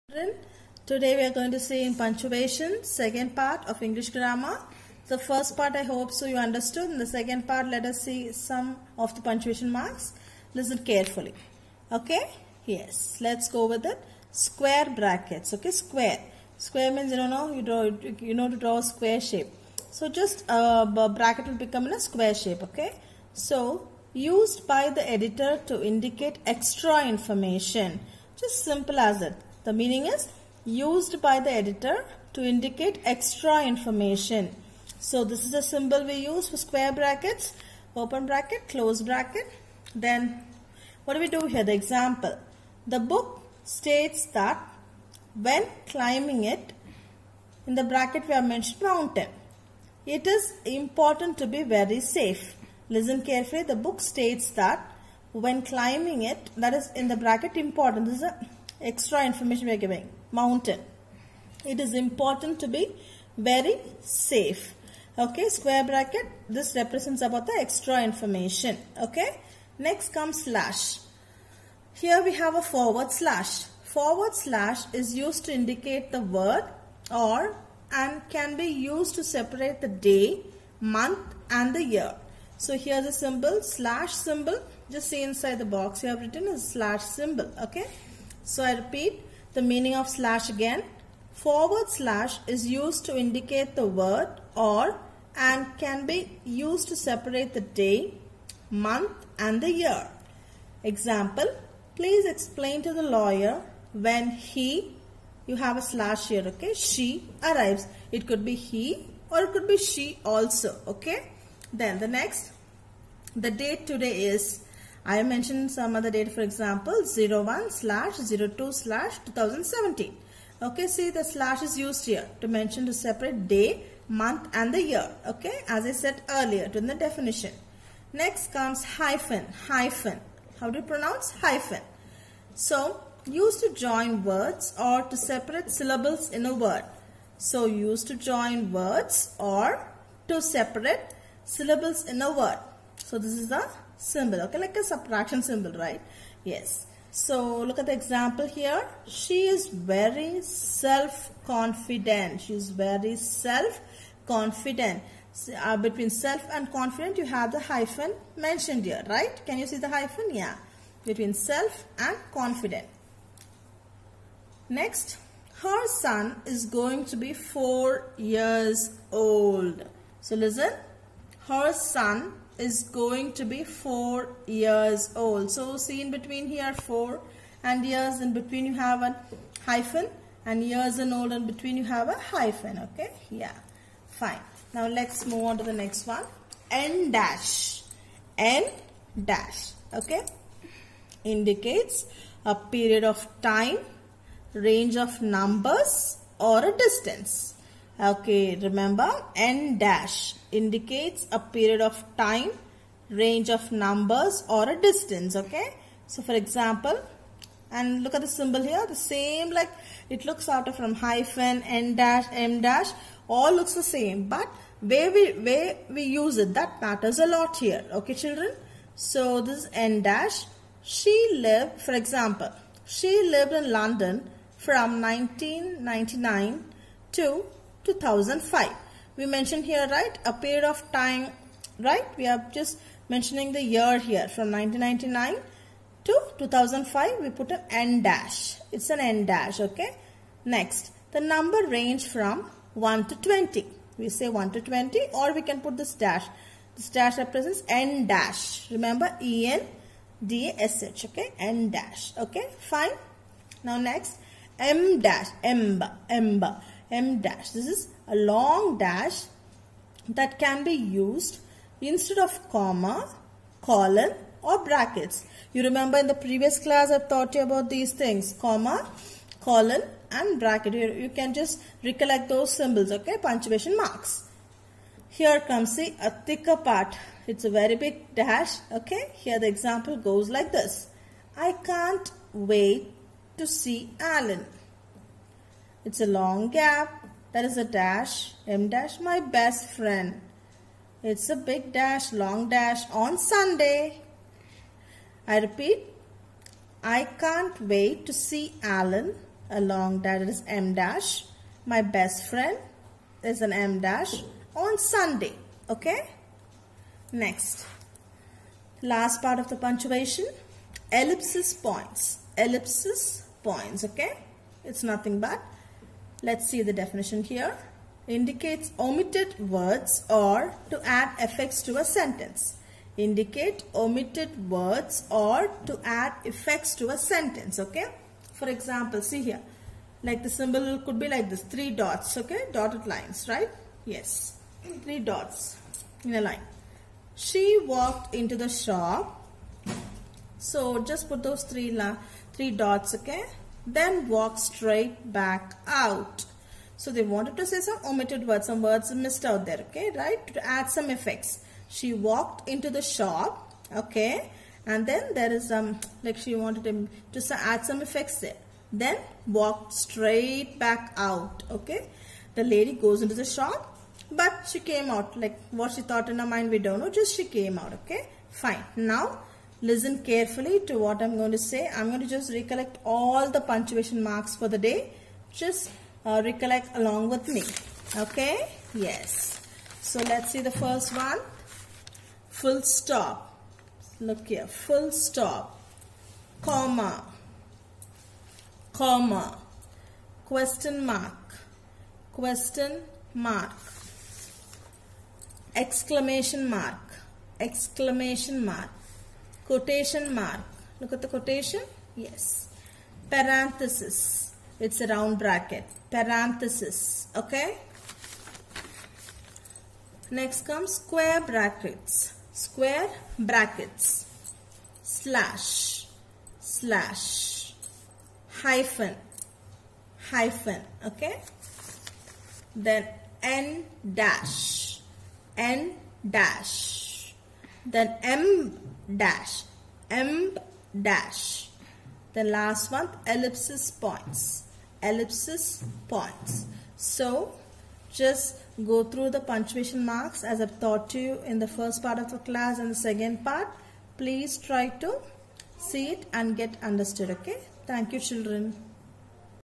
Children, today we are going to see in punctuation, second part of English grammar. The first part I hope so you understood. In the second part, let us see some of the punctuation marks. Listen carefully. Okay? Yes. Let's go with it. Square brackets. Okay? Square. Square means you know to draw a square shape. So just a bracket will become in a square shape. Okay? So used by the editor to indicate extra information. Just simple as it. The meaning is used by the editor to indicate extra information. So this is a symbol we use for square brackets. Open bracket, close bracket. Then what do we do here? The example. The book states that when climbing it, in the bracket we have mentioned mountain. It is important to be very safe. Listen carefully. The book states that when climbing it, that is in the bracket important. This is a extra information we are giving. Mountain. It is important to be very safe. Okay, square bracket. This represents about the extra information. Okay. Next comes slash. Here we have a forward slash. Forward slash is used to indicate the word or and can be used to separate the day, month and the year. So here the symbol, slash symbol. Just see inside the box you have written is slash symbol. Okay. So I repeat the meaning of slash again. Forward slash is used to indicate the word or and can be used to separate the day, month and the year. Example, please explain to the lawyer when you have a slash here, okay, she arrives. It could be he or it could be she also, okay. Then the next, the date today is, I mentioned some other date, for example, 01/02/2017. Okay, see the slash is used here to mention to separate day, month and the year. Okay, as I said earlier in the definition. Next comes hyphen. Hyphen. How do you pronounce hyphen? So, used to join words or to separate syllables in a word. So, used to join words or to separate syllables in a word. So, this is the symbol, okay, like a subtraction symbol, right? Yes. So look at the example here. She is very self-confident. She is very self-confident. Between self and confident you have the hyphen mentioned here, right? Can you see the hyphen? Yeah. Between self and confident. Next, her son is going to be 4 years old. So listen. Her son is going to be 4 years old. So see in between here 4 and years, in between you have a hyphen, and years and old in between you have a hyphen. Okay, yeah, fine. Now let's move on to the next one. N dash. N dash, okay, indicates a period of time, range of numbers or a distance. Okay, remember, N dash indicates a period of time, range of numbers or a distance. Okay, so for example, and look at the symbol here, the same, like it looks out from hyphen, N dash, M dash, all looks the same, but where we use it, that matters a lot here. Okay, children, so this is N dash. She lived, for example, she lived in London from 1999 to 2005. We mentioned here, right, a period of time, right? We are just mentioning the year here from 1999 to 2005. We put an N dash. It's an N dash, okay? Next, the number range from 1 to 20. We say 1 to 20, or we can put this dash. This dash represents N dash. Remember, E-N-D-A-S-H, okay? N dash, okay? Fine. Now next, M dash, M dash. This is a long dash that can be used instead of comma, colon or brackets. You remember in the previous class I taught you about these things, comma, colon and bracket. You can just recollect those symbols, okay, punctuation marks. Here comes the a thicker part. It's a very big dash, okay. Here the example goes like this. I can't wait to see Alan. It's a long gap. That is a dash, M dash, my best friend. It's a big dash, long dash, on Sunday. I repeat, I can't wait to see Alan along that is M dash. My best friend is an M dash on Sunday. Okay. Next, last part of the punctuation, ellipsis points. Ellipsis points. Okay. It's nothing but, let's see the definition here. Indicates omitted words or to add effects to a sentence. Indicate omitted words or to add effects to a sentence. Okay. For example, see here, like the symbol could be like this, 3 dots. Okay, dotted lines, right? Yes, 3 dots in a line. She walked into the shop. So just put those three dots. Okay. Then walk straight back out. So they wanted to say some omitted words, some words missed out there. Okay, right? To add some effects. She walked into the shop. Okay. And then there is like she wanted to add some effects there. Then walked straight back out. Okay. The lady goes into the shop, but she came out. Like what she thought in her mind, we don't know. Just she came out. Okay. Fine. Now listen carefully to what I'm going to say. I'm going to just recollect all the punctuation marks for the day. Just recollect along with me. Okay. Yes. So let's see the first one. Full stop. Look here. Full stop. Comma. Comma. Question mark. Question mark. Exclamation mark. Exclamation mark. Quotation mark. Look at the quotation. Yes. Parenthesis. It's a round bracket. Parenthesis. Okay. Next comes square brackets. Square brackets. Slash. Slash. Hyphen. Hyphen. Okay. Then N dash. N dash. Then M dash. M dash. The last one, ellipsis points. Ellipsis points. So just go through the punctuation marks as I've taught you in the first part of the class and the second part. Please try to see it and get understood. Okay. Thank you, children.